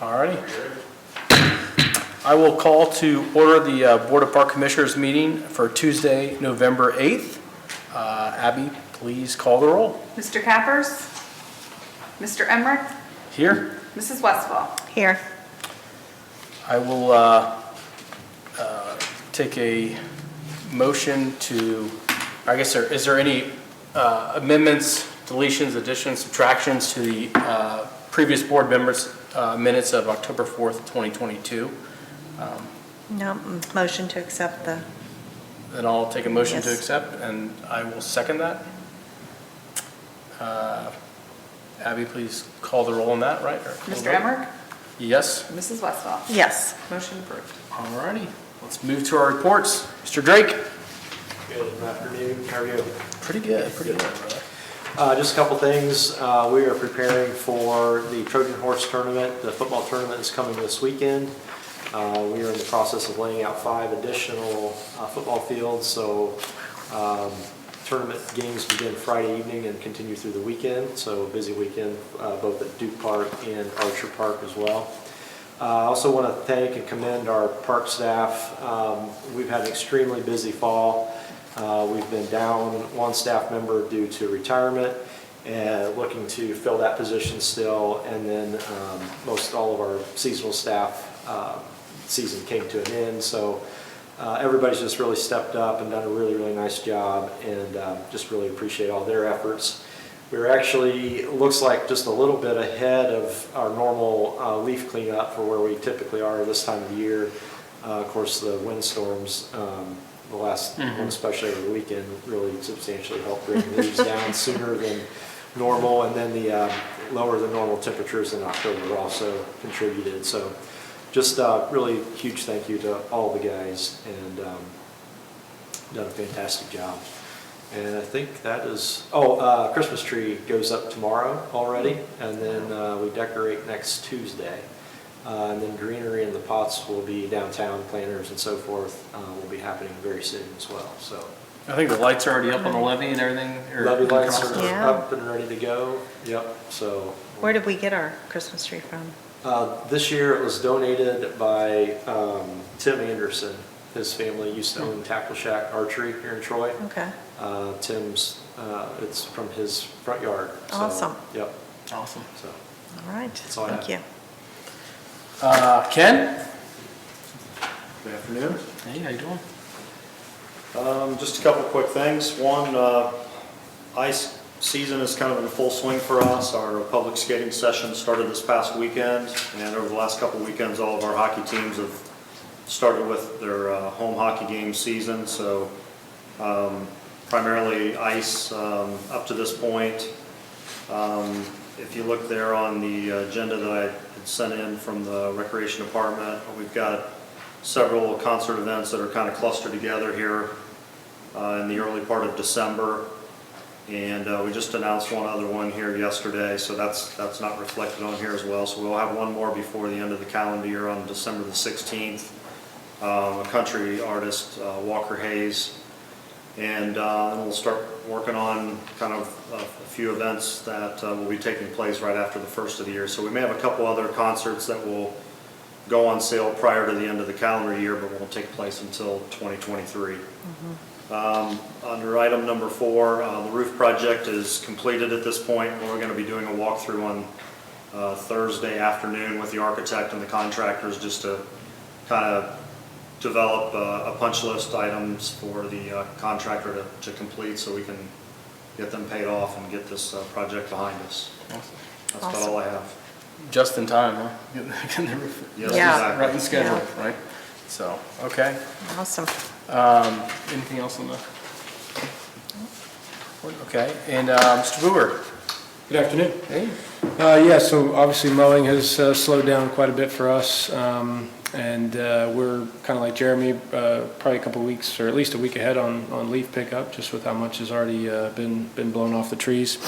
All righty. I will call to order the Board of Park Commissioners meeting for Tuesday, November 8th. Abby, please call the roll. Mr. Cappers? Mr. Emmerich? Here. Mrs. Westphal? Here. I will take a motion to, I guess, is there any amendments, deletions, additions, subtractions to the previous board members' minutes of October 4th, 2022? No, motion to accept the, Then I'll take a motion to Yes. accept, and I will second that. Abby, please call the roll on that, right? Mr. Emmerich? Yes. Mrs. Westphal? yes. Motion approved. All righty. Let's move to our reports. Mr. Drake? Good afternoon. How are you? Pretty good, brother. Just a couple things. We are preparing for the Trojan Horse Tournament. The football tournament is coming this weekend. We are in the process of laying out 5 additional football fields. So tournament games begin Friday evening and continue through the weekend. So a busy weekend, both at Duke Park and Archer Park as well. I also want to thank and commend our park staff. We've had an extremely busy fall. We've been down 1 staff member due to retirement and looking to fill that position still. And then most all of our seasonal staff season came to an end. So everybody's just really stepped up and done a really, really nice job, and just really appreciate all their efforts. We're actually, looks like just a little bit ahead of our normal leaf cleanup for where we typically are this time of the year. Of course, the windstorms, the last one, especially over the weekend, really substantially helped bring leaves down sooner than normal, and then the lower than normal temperatures in October also contributed. So just really huge thank you to all the guys, and done a fantastic job. And I think that is, Christmas tree goes up tomorrow already, and then we decorate next Tuesday. And then greenery in the pots will be downtown, planters and so forth will be happening very soon as well. So I think the lights are already up on the levee and everything. levee lights are Yeah. up and ready to go. Yep. So Where did we get our Christmas tree from? this year it was donated by Tim Anderson. His family used to own Tackle Shack Archery here in Troy. Okay. Tim's, it's from his front yard. So, Awesome. Yep. Awesome. So All right. all I Thank you. Ken? Good afternoon. Hey, how you doing? Just a couple quick things. One, ice season is kind of in full swing for us. Our public skating session started this past weekend, and over the last couple of weekends, all of our hockey teams have started with their home hockey game season. So primarily ice up to this point. If you look there on the agenda that I had sent in from the Recreation Department, we've got several concert events that are kind of clustered together here in the early part of December. And we just announced one other one here yesterday, so that's not reflected on here as well. So we'll have one more before the end of the calendar year on December the 16th. A country artist, Walker Hayes. And then we'll start working on kind of a few events that will be taking place right after the first of the year. So we may have a couple other concerts that will go on sale prior to the end of the calendar year, but won't take place until 2023. Under item number 4, the roof project is completed at this point. We're going to be doing a walkthrough on Thursday afternoon with the architect and the contractors just to kind of develop a punch list items for the contractor to complete so we can get them paid off and get this project behind us. Awesome. That's about all I have. Just in time, huh? Getting the roof Yes, Yeah. exactly. right in schedule, right? So, okay. Awesome. Anything else on the? Okay, and Mr. Brewer. Good afternoon. Hey. Yeah, so obviously mowing has slowed down quite a bit for us, and we're kind of like Jeremy, probably a couple of weeks or at least a week ahead on leaf pickup, just with how much has already been blown off the trees.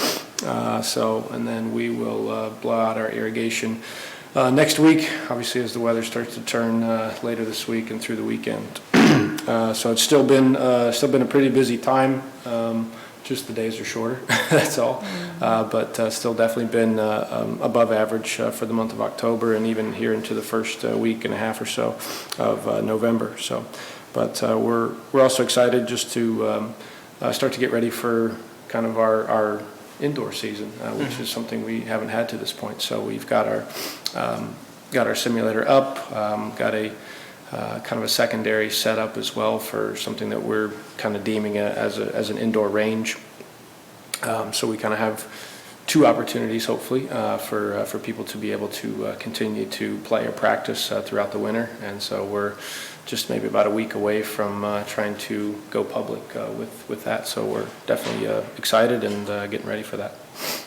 And then we will blow out our irrigation next week, obviously as the weather starts to turn later this week and through the weekend. So it's still been a pretty busy time. just the days are shorter, that's all. But still definitely been above average for the month of October and even here into the first week and a half or so of November. So, but we're also excited just to start to get ready for kind of our indoor season, which is something we haven't had to this point. So we've got our simulator up, got a kind of a secondary setup as well for something that we're kind of deeming as an indoor range. So we kind of have two opportunities, hopefully, for people to be able to continue to play or practice throughout the winter. And so we're just maybe about a week away from trying to go public with that. So we're definitely excited and getting ready for that.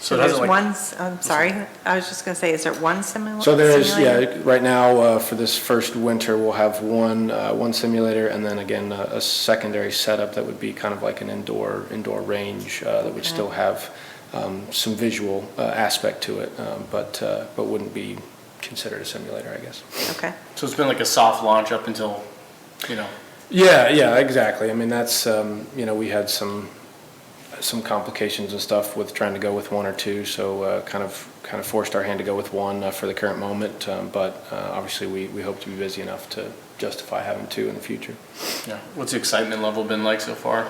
So it hasn't there's like- one, I'm sorry, I was just going to say, is there one simulator? So there is, yeah, right now for this first winter, we'll have one simulator and then again a secondary setup that would be kind of like an indoor range that would still have some visual aspect to it, but wouldn't be considered a simulator, I guess. Okay. So it's been like a soft launch up until, you know, Yeah, exactly. I mean, that's, we had some complications and stuff with trying to go with one or two, so kind of forced our hand to go with one for the current moment, but obviously we hope to be busy enough to justify having two in the future. yeah. What's the excitement level been like so far?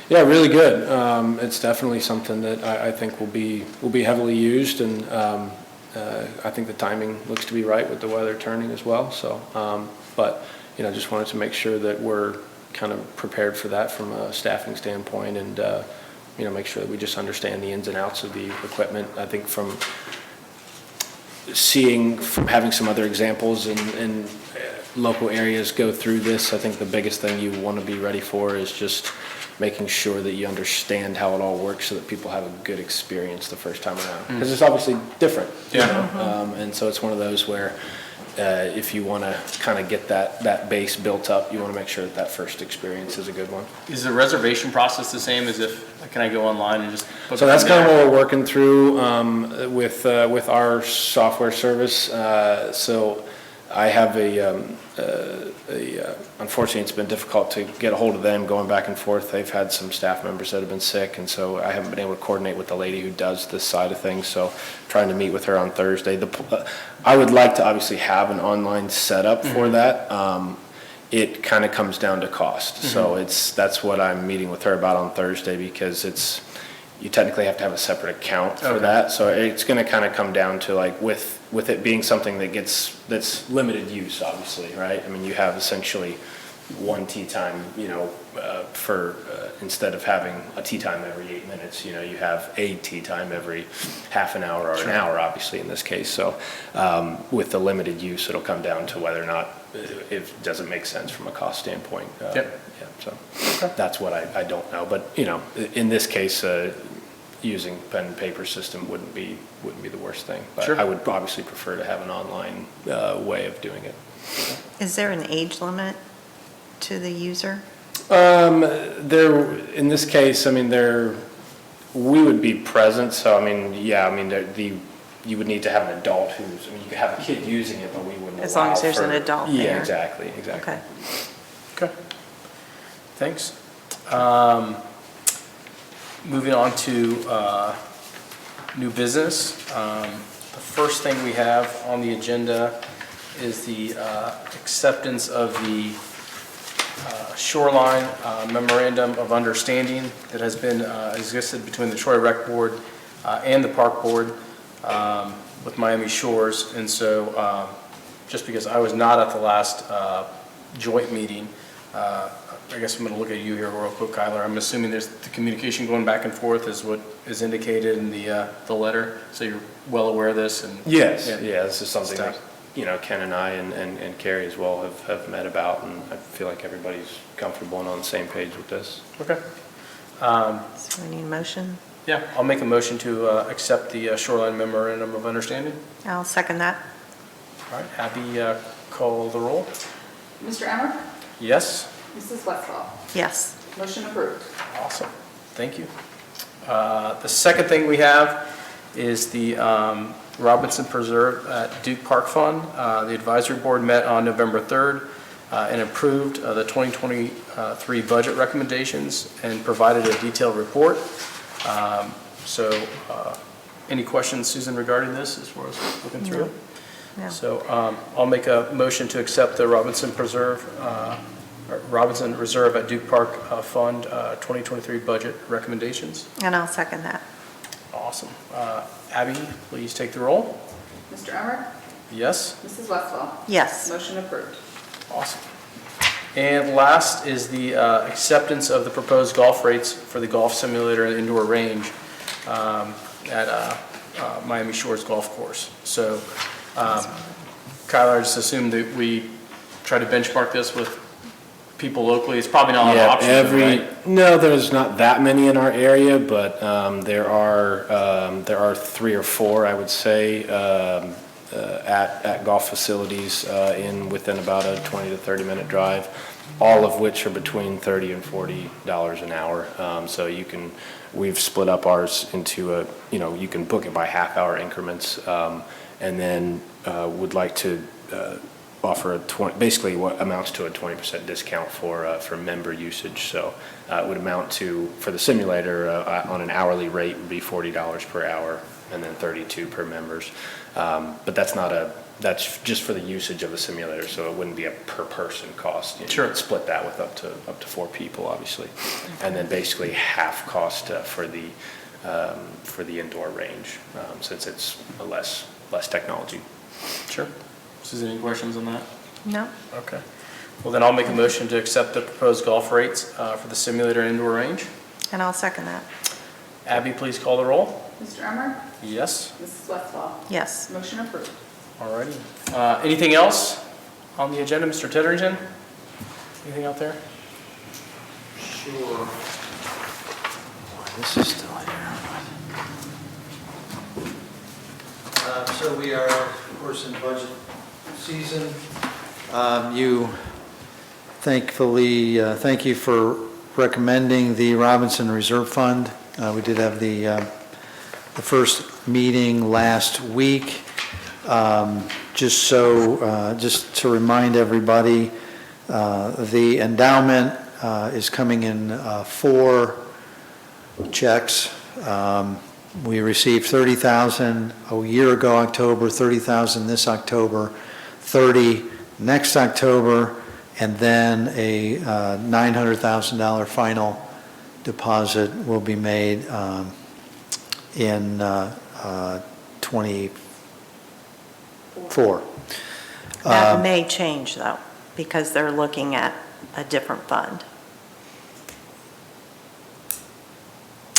Yeah, really good. It's definitely something that I think will be heavily used, and I think the timing looks to be right with the weather turning as well. So, but just wanted to make sure that we're kind of prepared for that from a staffing standpoint, and make sure that we just understand the ins and outs of the equipment. I think from having some other examples in local areas go through this, I think the biggest thing you want to be ready for is just making sure that you understand how it all works so that people have a good experience the first time around. Because it's obviously different. Yeah. And so it's one of those where if you want to kind of get that base built up, you want to make sure that first experience is a good one. Is the reservation process the same as can I go online and just book So it that's from kind of there? what we're working through with our software service. So I have unfortunately, it's been difficult to get a hold of them going back and forth. They've had some staff members that have been sick, and so I haven't been able to coordinate with the lady who does this side of things. So trying to meet with her on Thursday. I would like to obviously have an online setup for that. It kind of comes down to cost. So that's what I'm meeting with her about on Thursday, because you technically have to have a separate account for that. So it's going to kind of come down to like with it being something that's limited use, obviously, right? I mean, you have essentially one tee time, for instead of having a tee time every 8 minutes, you have a tee time every half an hour or an hour, obviously in this case. So with the limited use, it'll come down to whether or not it doesn't make sense from a cost standpoint. Yep. Yeah, so that's what I don't know. But in this case, using pen and paper system wouldn't be the worst thing. But Sure. I would obviously prefer to have an online way of doing it. Is there an age limit to the user? In this case, I mean, we would be present. So I mean, yeah, I mean, you would need to have an adult you could have a kid using it, but we wouldn't. As long allow as there's for- an adult Yeah, there. exactly. Okay. Okay. Thanks. Moving on to new business. The first thing we have on the agenda is the acceptance of the Shoreline Memorandum of Understanding that has been existed between the Troy Rec Board and the Park Board with Miami Shores. And so just because I was not at the last joint meeting, I guess I'm going to look at you here real quick, Kyler. I'm assuming there's the communication going back and forth is what is indicated in the letter, so you're well aware of this? And Yes, Yeah. yeah, this is something that, Stuff. Ken and I and Carrie as well have met about, and I feel like everybody's comfortable and on the same page with this. Okay. So we need a motion? Yeah, I'll make a motion to accept the Shoreline Memorandum of Understanding. I'll second that. All right, Abby, call the roll. Mr. Emmer? Yes? Mrs. Westphal? Yes. Motion approved. Awesome, thank you. The second thing we have is the Robinson Preserve at Duke Park Fund. The advisory board met on November 3rd and approved the 2023 budget recommendations and provided a detailed report. So any questions, Susan, regarding this as far as looking through it? No. So I'll make a motion to accept the Robinson Reserve at Duke Park Fund 2023 budget recommendations. And I'll second that. Awesome. Abby, please take the roll. Mr. Emmer? Yes? Mrs. Westfall? Yes. Motion approved. Awesome. And last is the acceptance of the proposed golf rates for the golf simulator and indoor range at Miami Shores Golf Course. So Kyler, I just assumed that we try to benchmark this with people locally. It's probably not an option, right? No, there's not that many in our area, but there are 3 or 4, I would say, at golf facilities within about a 20 to 30 minute drive, all of which are between $30 and $40 an hour. So we've split up ours into you can book it by half-hour increments, and then would like to offer basically what amounts to a 20% discount for member usage. So it would amount to, for the simulator, on an hourly rate would be $40 per hour, and then $32 per members. But that's just for the usage of the simulator, so it wouldn't be a per person cost. Sure. You'd split that with up to 4 people, obviously, and then basically half cost for the indoor range, since it's a less technology. Sure. Susan, any questions on that? No. Okay. Well, then I'll make a motion to accept the proposed golf rates for the simulator and indoor range. And I'll second that. Abby, please call the roll. Mr. Emmer? Yes? Mrs. Westfall? Yes. Motion approved. All righty. Anything else on the agenda, Mr. Titterington? Anything out there? Sure. This is still here. So we are, of course, in budget season. Thank you for recommending the Robinson Reserve Fund. We did have the first meeting last week. Just to remind everybody, the endowment is coming in 4 checks. We received $30,000 a year ago, October, $30,000 this October, $30,000 next October, and then a $900,000 final deposit will be made in 24. That may change, though, because they're looking at a different fund.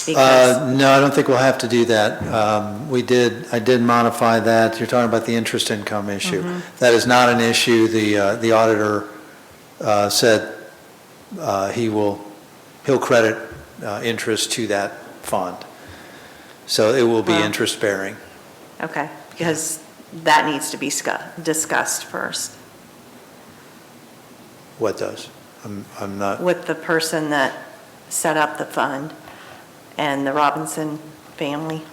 Because, No, I don't think we'll have to do that. I did modify that. You're talking about the interest income issue. That is not an issue. The auditor said he'll credit interest to that fund. So it will be Wow. interest bearing. okay, because that needs to be discussed first What does? I'm not, with the person that set up the fund and the Robinson family.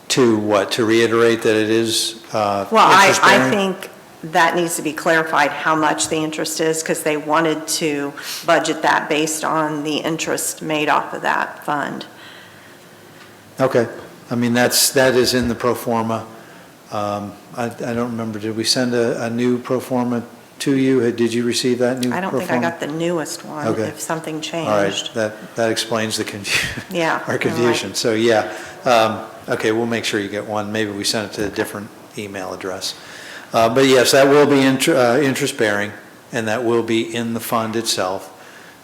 to what? To reiterate that it is Well, interest I bearing? think that needs to be clarified, how much the interest is, because they wanted to budget that based on the interest made off of that fund. Okay. I mean, that is in the pro forma. I don't remember, did we send a new pro forma to you? Did you receive that new pro I forma? don't think I got the newest one, Okay. if something All right, changed. that explains the confusion. Yeah. Our confusion. So, yeah. Okay, we'll make sure you get one. Maybe we sent it to a different email address. But yes, that will be interest bearing, and that will be in the fund itself.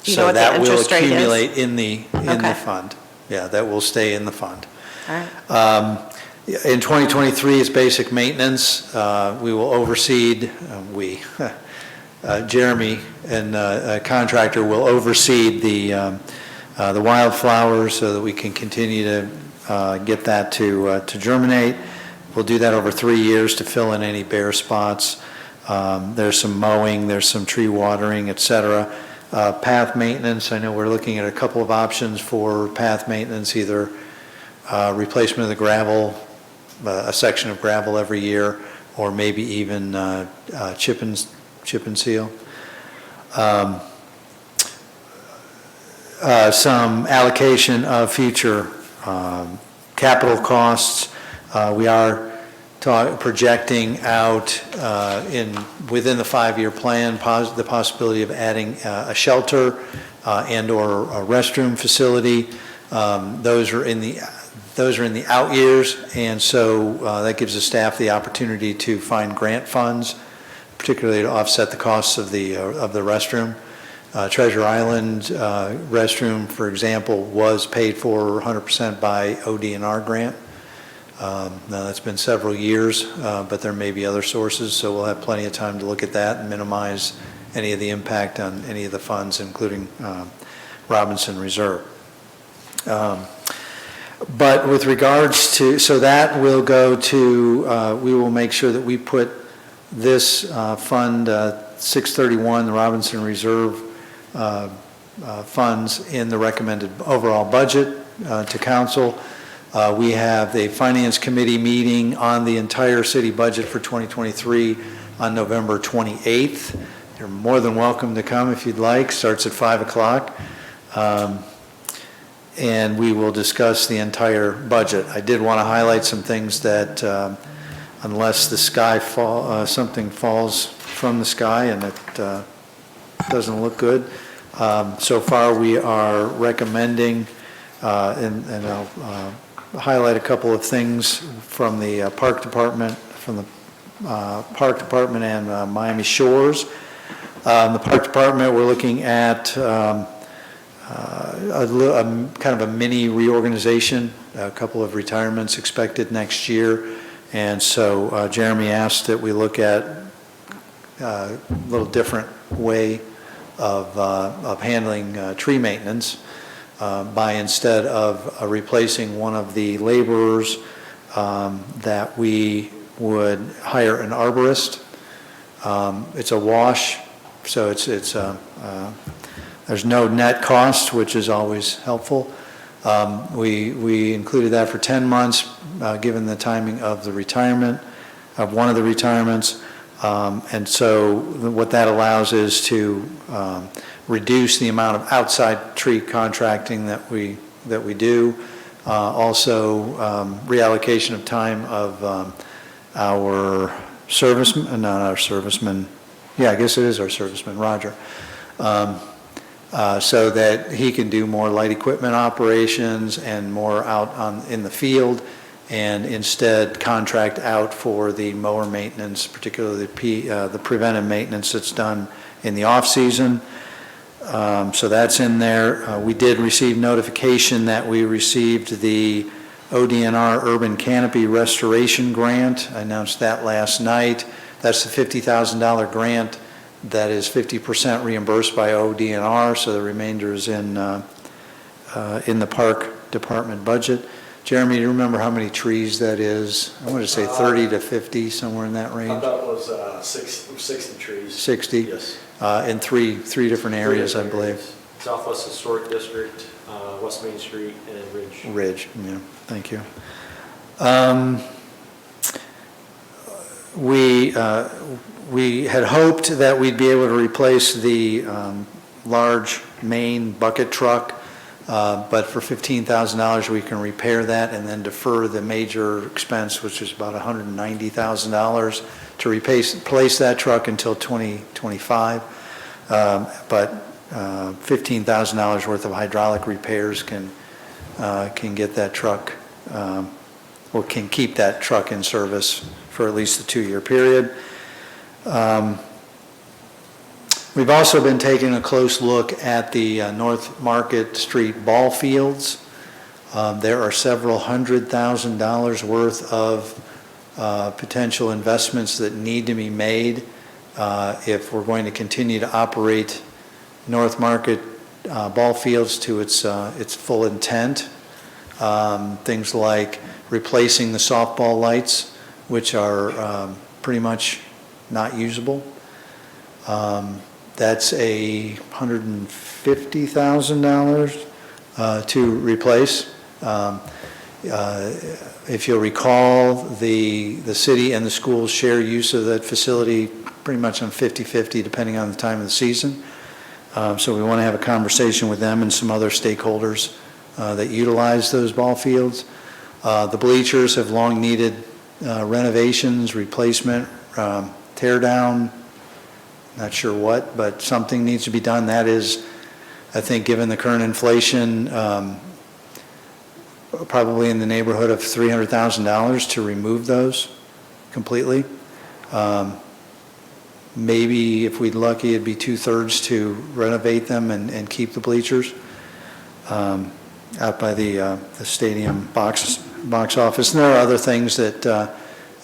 Do you know what the interest rate is? So that will accumulate in the Okay. fund. Yeah, that will stay in the fund. All right. In 2023 is basic maintenance. We will overseed, Jeremy and a contractor will oversee the wildflowers so that we can continue to get that to germinate. We'll do that over 3 years to fill in any bare spots. There's some mowing, there's some tree watering, et cetera. Path maintenance, I know we're looking at a couple of options for path maintenance, either replacement of the gravel, a section of gravel every year, or maybe even chip and seal. some allocation of future capital costs. We are projecting out within the 5-year plan, the possibility of adding a shelter and/or a restroom facility. Those are in the out years, and so that gives the staff the opportunity to find grant funds, particularly to offset the costs of the restroom. Treasure Island restroom, for example, was paid for 100% by ODNR grant. Now, that's been several years, but there may be other sources, so we'll have plenty of time to look at that and minimize any of the impact on any of the funds, including Robinson Reserve. But with regards to, so that will go to, we will make sure that we put this fund 631, the Robinson Reserve funds, in the recommended overall budget to council. We have the Finance Committee meeting on the entire city budget for 2023 on November 28th. You're more than welcome to come if you'd like. Starts at 5 o'clock. And we will discuss the entire budget. I did want to highlight some things that unless the sky something falls from the sky and it doesn't look good. So far we are recommending, and I'll highlight a couple of things from the Park Department, and Miami Shores. The Park Department, we're looking at kind of a mini reorganization, a couple of retirements expected next year. And so Jeremy asked that we look at a little different way of handling tree maintenance by, instead of replacing one of the laborers, that we would hire an arborist. It's a wash, so there's no net cost, which is always helpful. We included that for 10 months, given the timing of the retirement, of one of the retirements. And so what that allows is to reduce the amount of outside tree contracting that we do. Also, reallocation of time of our serviceman, not our serviceman, yeah, I guess it is our serviceman, Roger. So that he can do more light equipment operations and more out in the field, and instead contract out for the mower maintenance, particularly the preventive maintenance that's done in the off-season. So that's in there. We did receive notification that we received the ODNR Urban Canopy Restoration Grant. I announced that last night. That's the $50,000 grant that is 50% reimbursed by ODNR, so the remainder is in the Park Department budget. Jeremy, do you remember how many trees that is? I want to say 30 to 50, somewhere in that range. I thought it was 60 trees. 60? Yes. In three different areas, I believe. Southwest Historic District, West Main Street, and Ridge. Ridge, yeah, thank you. We had hoped that we'd be able to replace the large main bucket truck, but for $15,000 we can repair that and then defer the major expense, which is about $190,000, to replace that truck until 2025. But $15,000 worth of hydraulic repairs can get that truck, or can keep that truck in service for at least a 2-year period. We've also been taking a close look at the North Market Street ball fields. There are several $100,000 worth of potential investments that need to be made if we're going to continue to operate North Market ball fields to its full intent. Things like replacing the softball lights, which are pretty much not usable. That's a $150,000 to replace. If you'll recall, the city and the schools share use of that facility pretty much on 50-50, depending on the time of the season. So we want to have a conversation with them and some other stakeholders that utilize those ball fields. The bleachers have long needed renovations, replacement, tear down, not sure what, but something needs to be done. That is, I think, given the current inflation, probably in the neighborhood of $300,000 to remove those completely. Maybe if we're lucky, it'd be 2/3 to renovate them and keep the bleachers out by the stadium box office. And there are other things that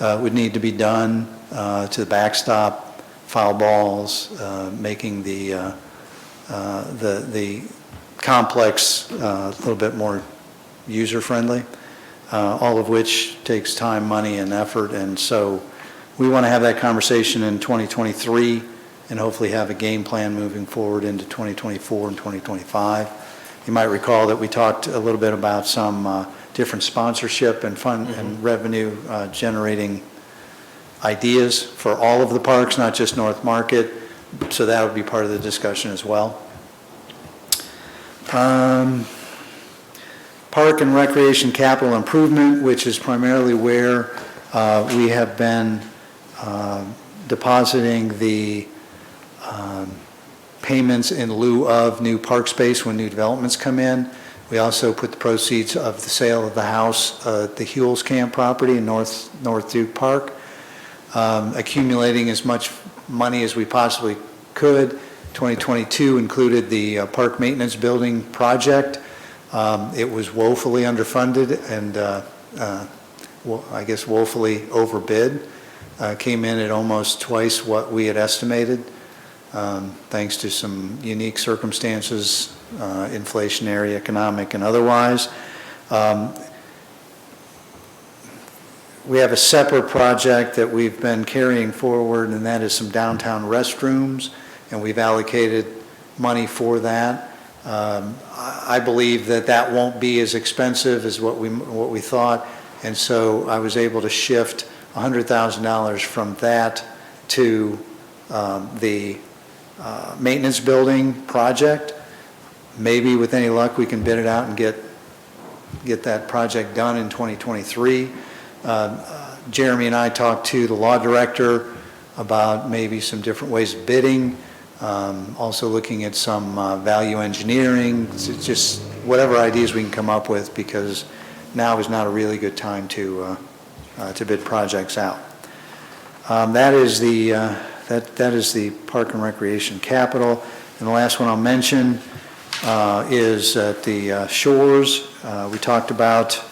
would need to be done to the backstop, foul balls, making the complex a little bit more user-friendly, all of which takes time, money, and effort. And so we want to have that conversation in 2023 and hopefully have a game plan moving forward into 2024 and 2025. You might recall that we talked a little bit about some different sponsorship and fund and revenue generating ideas for all of the parks, not just North Market. So that would be part of the discussion as well. Park and recreation capital improvement, which is primarily where we have been depositing the payments in lieu of new park space when new developments come in. We also put the proceeds of the sale of the house at the Hewells Camp property in North Duke Park, accumulating as much money as we possibly could. 2022 included the park maintenance building project. It was woefully underfunded and I guess woefully overbid. Came in at almost twice what we had estimated, thanks to some unique circumstances, inflationary, economic, and otherwise. We have a separate project that we've been carrying forward, and that is some downtown restrooms, and we've allocated money for that. I believe that that won't be as expensive as what we thought, and so I was able to shift $100,000 from that to the maintenance building project. Maybe with any luck, we can bid it out and get that project done in 2023. Jeremy and I talked to the law director about maybe some different ways of bidding, also looking at some value engineering, just whatever ideas we can come up with, because now is not a really good time to bid projects out. That is the Park and Recreation Capital. And the last one I'll mention is at the Shores. We talked about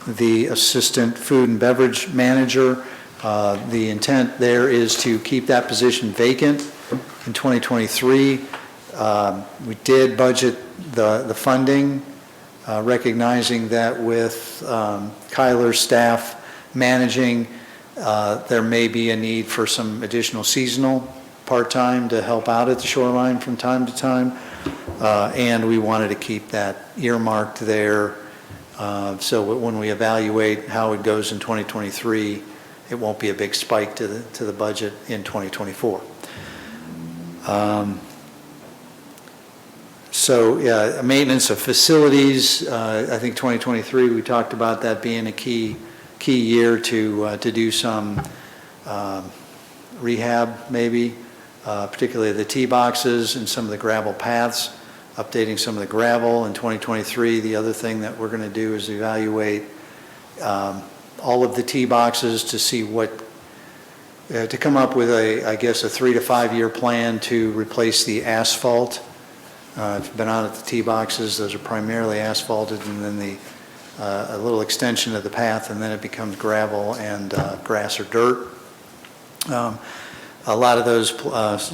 the Assistant Food and Beverage Manager. The intent there is to keep that position vacant in 2023. We did budget the funding, recognizing that with Kyler's staff managing, there may be a need for some additional seasonal part-time to help out at the Shoreline from time to time. And we wanted to keep that earmarked there, so when we evaluate how it goes in 2023, it won't be a big spike to the budget in 2024. So yeah, maintenance of facilities, I think 2023, we talked about that being a key year to do some rehab maybe, particularly the tee boxes and some of the gravel paths, updating some of the gravel in 2023. The other thing that we're going to do is evaluate all of the tee boxes to see to come up with I guess a 3 to 5 year plan to replace the asphalt. If you've been out at the tee boxes, those are primarily asphalted, and then a little extension of the path, and then it becomes gravel and grass or dirt. A lot of those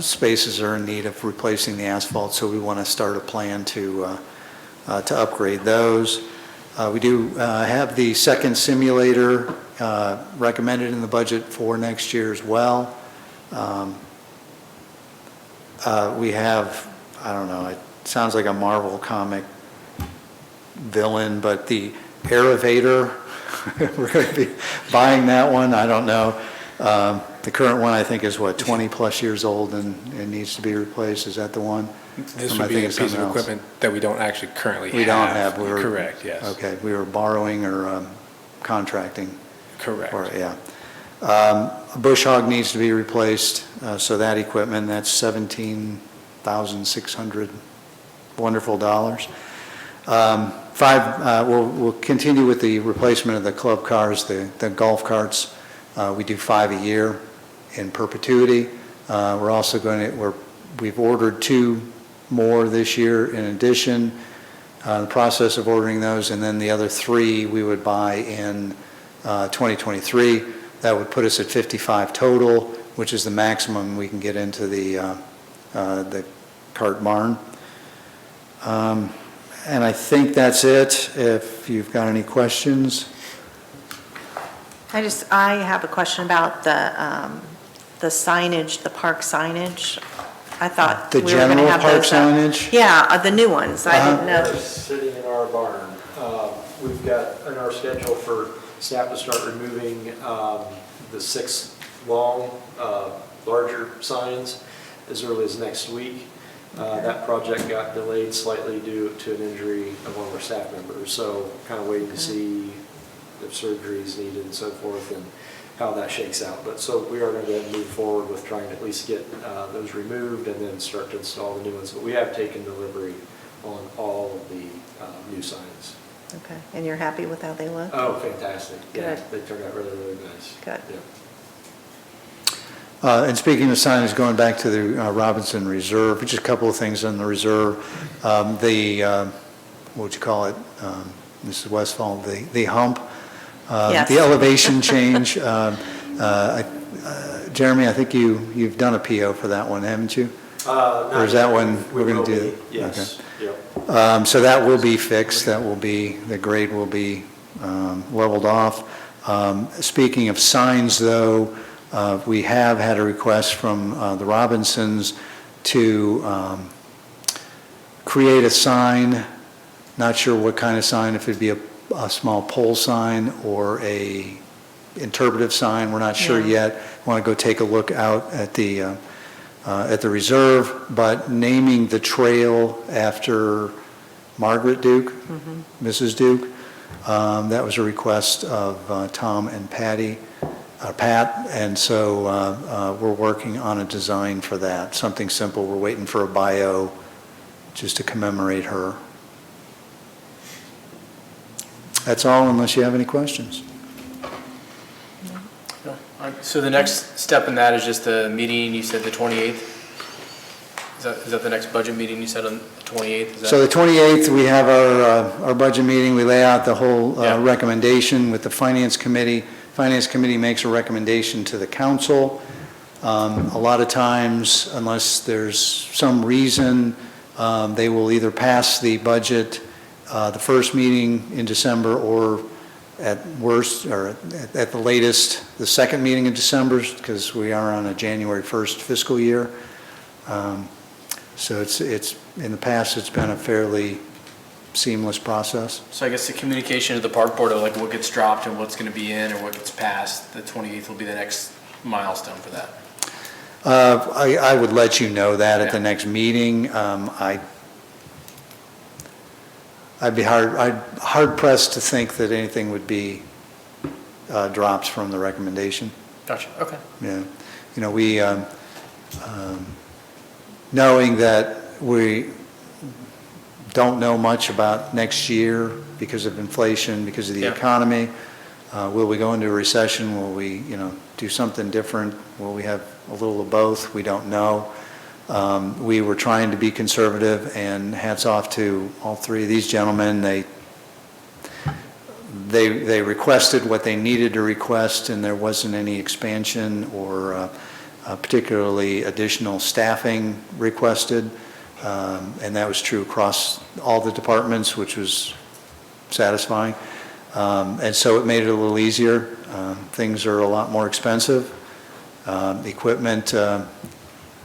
spaces are in need of replacing the asphalt, so we want to start a plan to upgrade those. We do have the second simulator recommended in the budget for next year as well. We have, I don't know, it sounds like a Marvel comic villain, but the Aerovator, we're going to be buying that one. I don't know. The current one, I think, is what, 20-plus years old and needs to be replaced? Is that the one? This Or am I would be a thinking piece something of else? equipment that we don't actually currently have. We don't have. Correct, yes. Okay, we were borrowing or contracting. Correct. Or, yeah. A bush hog needs to be replaced, so that equipment, that's $17,600 wonderful dollars. We'll continue with the replacement of the club cars, the golf carts. We do 5 a year in perpetuity. We're also we've ordered 2 more this year in addition, the process of ordering those, and then the other 3 we would buy in 2023. That would put us at 55 total, which is the maximum we can get into the cart barn. And I think that's it. If you've got any questions. I have a question about the signage, the park signage. I thought The we were going to general have park those up. signage? Yeah, the new ones. I didn't They're know. sitting in our barn. We've got in our schedule for staff to start removing the 6 long, larger signs as early as next week. That project got delayed slightly due to an injury of one of our staff members, so kind of waiting to see if surgery is needed and so forth and how that shakes out. But so we are going to move forward with trying to at least get those removed and then start to install the new ones. But we have taken delivery on all of the new signs. Okay, and you're happy with how they look? Oh, fantastic. Yeah, Good. they turned out really, really nice. Good. Yeah. And speaking of signage, going back to the Robinson Reserve, just a couple of things on the reserve. What would you call it, Mrs. Westfall, the hump, Yes. the elevation change. Jeremy, I think you've done a PO for that one, haven't you? Or is that one we're going to do? Yes. Yep. So that will be fixed, the grade will be leveled off. Speaking of signs, though, we have had a request from the Robinsons to create a sign, not sure what kind of sign, if it'd be a small pole sign or a interpretive sign, we're not sure Yeah. yet. Want to go take a look out at the reserve, but naming the trail after Margaret Duke, Mrs. Duke. That was a request of Tom and Pat, and so we're working on a design for that, something simple. We're waiting for a bio just to commemorate her. That's all, unless you have any questions. No. So the next step in that is just the meeting, you said the 28th? Is that the next budget meeting you said on the 28th? Is that- So the 28th, we have our budget meeting. We lay out the whole Yeah. recommendation with the Finance Committee. Finance Committee makes a recommendation to the council. A lot of times, unless there's some reason, they will either pass the budget the first meeting in December, or at worst, or at the latest, the second meeting in December, because we are on a January 1st fiscal year. So it's in the past, it's been a fairly seamless process. So I guess the communication to the park board of like what gets dropped and what's going to be in or what gets passed, the 28th will be the next milestone for that. I would let you know that at the Yeah. next meeting. I'd be hard pressed to think that anything would be drops from the recommendation. Gotcha, okay. Yeah. You know, we, knowing that we don't know much about next year because of inflation, because of the Yeah. economy, will we go into a recession? Will we, do something different? Will we have a little of both? We don't know. We were trying to be conservative, and hats off to all 3 of these gentlemen. They requested what they needed to request, and there wasn't any expansion or particularly additional staffing requested. And that was true across all the departments, which was satisfying. And so it made it a little easier. Things are a lot more expensive. Equipment,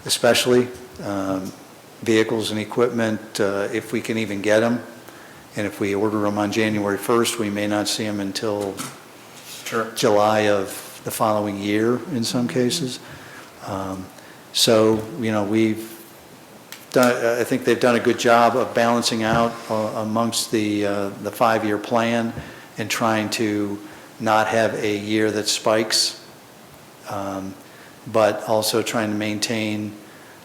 especially, vehicles and equipment, if we can even get them. And if we order them on January 1st, we may not see them until Sure. July of the following year in some cases. So, we've done, I think they've done a good job of balancing out amongst the 5-year plan and trying to not have a year that spikes, but also trying to maintain,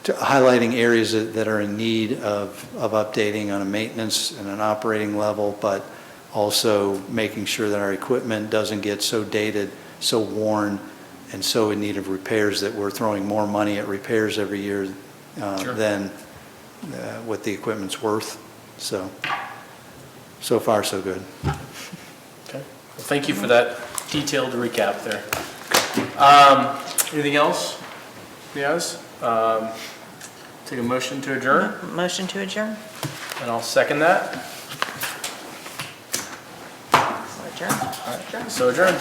highlighting areas that are in need of updating on a maintenance and an operating level, but also making sure that our equipment doesn't get so dated, so worn, and so in need of repairs that we're throwing more money at repairs every year Sure. than what the equipment's worth. So far, so good. Okay. Well, thank you for that detailed recap there. Anything else? Yes? Take a motion to adjourn, Motion to adjourn? and I'll second that. Adjourn. So adjourned.